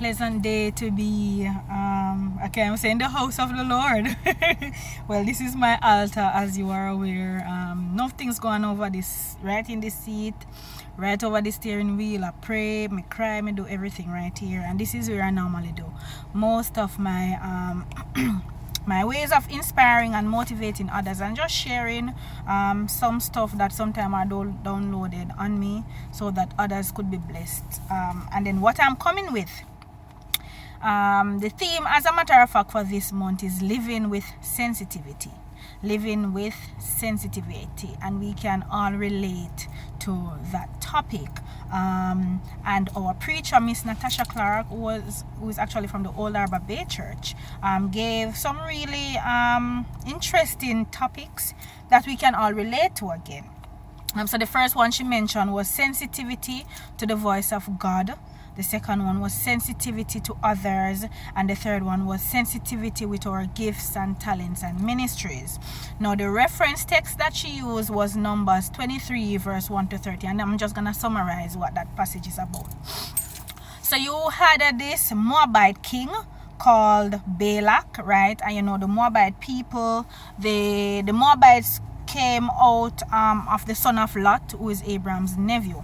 pleasant day to be, I'm saying the house of the Lord. Well, this is my altar, as you are aware. Nothing's going over this, right in this seat, right over the steering wheel. I pray, me cry, me do everything right here. And this is where I normally do most of my my ways of inspiring and motivating others, and just sharing some stuff that sometimes are downloaded on me so that others could be blessed. And then what I'm coming with, the theme, as a matter of fact, for this month is living with sensitivity. Living with sensitivity, and we can all relate to that topic. And our preacher, Miss Natasha Clark, who is actually from the Old Harbor Bay Church, gave some really interesting topics that we can all relate to again. So the first one she mentioned was sensitivity to the voice of God. The second one was sensitivity to others, and the third one was sensitivity with our gifts and talents and ministries. Now, the reference text that she used was Numbers 23 verse 1 to 30, and I'm just gonna summarize what that passage is about. So you had this Moabite king called Balak, right? And you know, the Moabite people, the Moabites came out of the son of Lot, who is Abraham's nephew.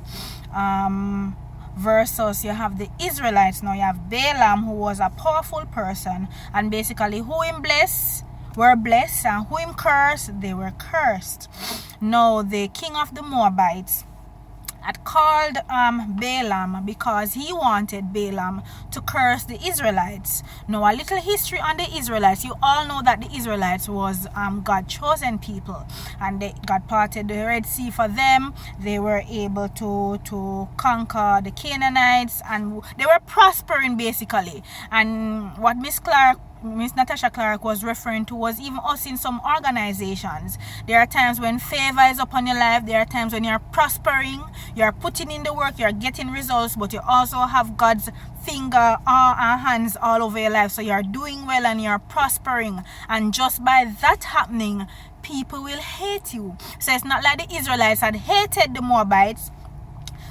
Versus you have the Israelites. Now you have Balaam, who was a powerful person, and basically who him bless were blessed, and who him cursed, they were cursed. Now the king of the Moabites had called Balaam because he wanted Balaam to curse the Israelites. Now, a little history on the Israelites. You all know that the Israelites was God's chosen people, and God parted the Red Sea for them. They were able to conquer the Canaanites, and they were prospering basically. And what Miss Natasha Clark was referring to was even us in some organizations. There are times when favor is upon your life. There are times when you're prospering, you're putting in the work, you're getting results, but you also have God's finger and hands all over your life. So you're doing well and you're prospering. And just by that happening, people will hate you. So it's not like the Israelites had hated the Moabites,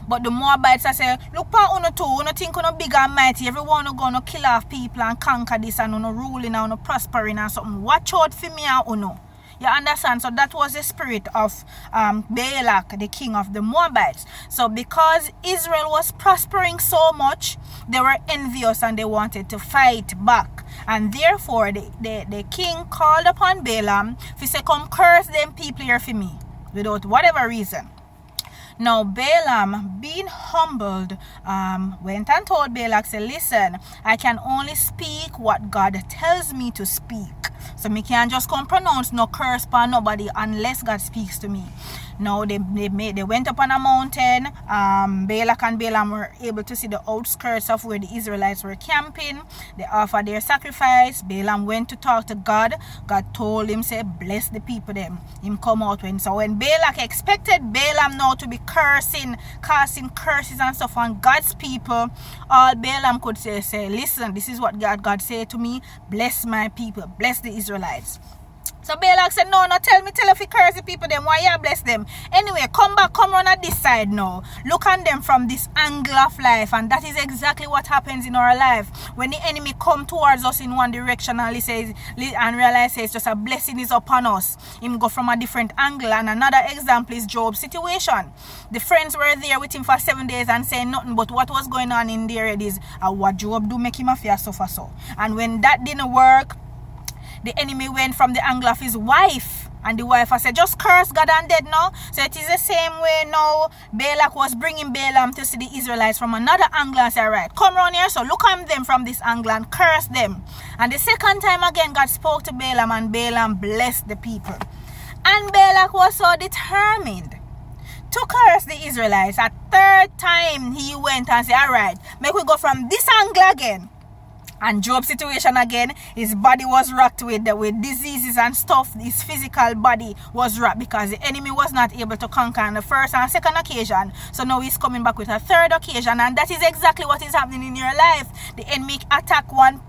but the Moabites I say, look pa uno too, uno think uno big and mighty, everyone gonna kill off people and conquer this and uno ruling and uno prospering and something. Watch out for me and uno. You understand? So that was the spirit of Balak, the king of the Moabites. So because Israel was prospering so much, they were envious and they wanted to fight back. And therefore the king called upon Balaam to say, come curse them people here for me, without whatever reason. Now Balaam, being humbled, went and told Balak, say, listen, I can only speak what God tells me to speak. So me can't just come pronounce no curse upon nobody unless God speaks to me. Now they went up on a mountain. Balak and Balaam were able to see the outskirts of where the Israelites were camping. They offered their sacrifice. Balaam went to talk to God. God told him, say, bless the people them. Him come out when. So when Balak expected Balaam now to be casting curses and stuff on God's people, all Balaam could say, listen, this is what God said to me. Bless my people. Bless the Israelites. So Balak said, no, tell if you curse the people them, why you bless them? Anyway, come run at this side now. Look on them from this angle of life, and that is exactly what happens in our life. When the enemy come towards us in one direction and he says, and realize it's just a blessing is upon us, him go from a different angle. And another example is Job's situation. The friends were there with him for 7 days and saying nothing but what was going on in there is what Job do make him a fear suffer so. And when that didn't work, the enemy went from the angle of his wife, and the wife said, just curse God and dead now. So it is the same way now. Balak was bringing Balaam to see the Israelites from another angle and say, right, come around here, so look at them from this angle and curse them. And the second time again, God spoke to Balaam, and Balaam blessed the people. And Balak was so determined to curse the Israelites. A third time he went and said, all right, make we go from this angle again. And Job's situation again, his body was rocked with diseases and stuff. His physical body was rocked because the enemy was not able to conquer on the first and second occasion. So now he's coming back with a third occasion, and that is exactly what is happening in your life. The enemy attack one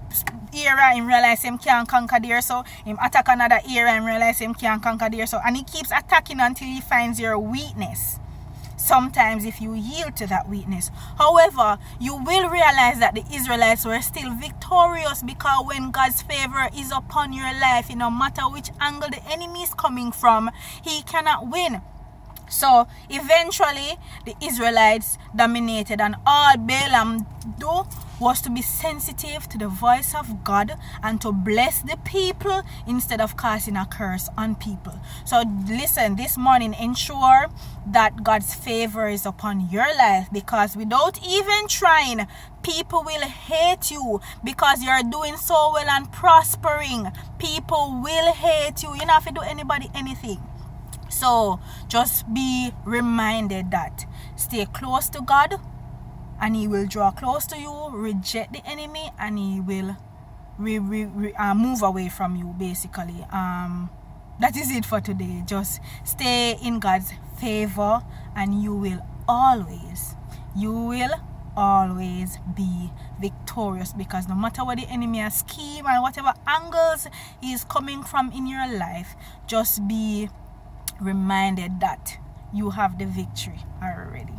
era and realize him can't conquer there, so him attack another era and realize him can't conquer there, so and he keeps attacking until he finds your weakness. sometimes if you yield to that weakness. However, you will realize that the Israelites were still victorious, because when God's favor is upon your life, no matter which angle the enemy is coming from, he cannot win. So eventually the Israelites dominated, and all Balaam do was to be sensitive to the voice of God and to bless the people instead of casting a curse on people. So listen, this morning, ensure that God's favor is upon your life, because without even trying, people will hate you because you're doing so well and prospering. People will hate you. You don't have to do anybody anything. So just be reminded that stay close to God and he will draw close to you. Reject the enemy and he will move away from you, basically. That is it for today. Just stay in God's favor and you will always be victorious, because no matter what the enemy has scheme and whatever angles he is coming from in your life, just be reminded that you have the victory already.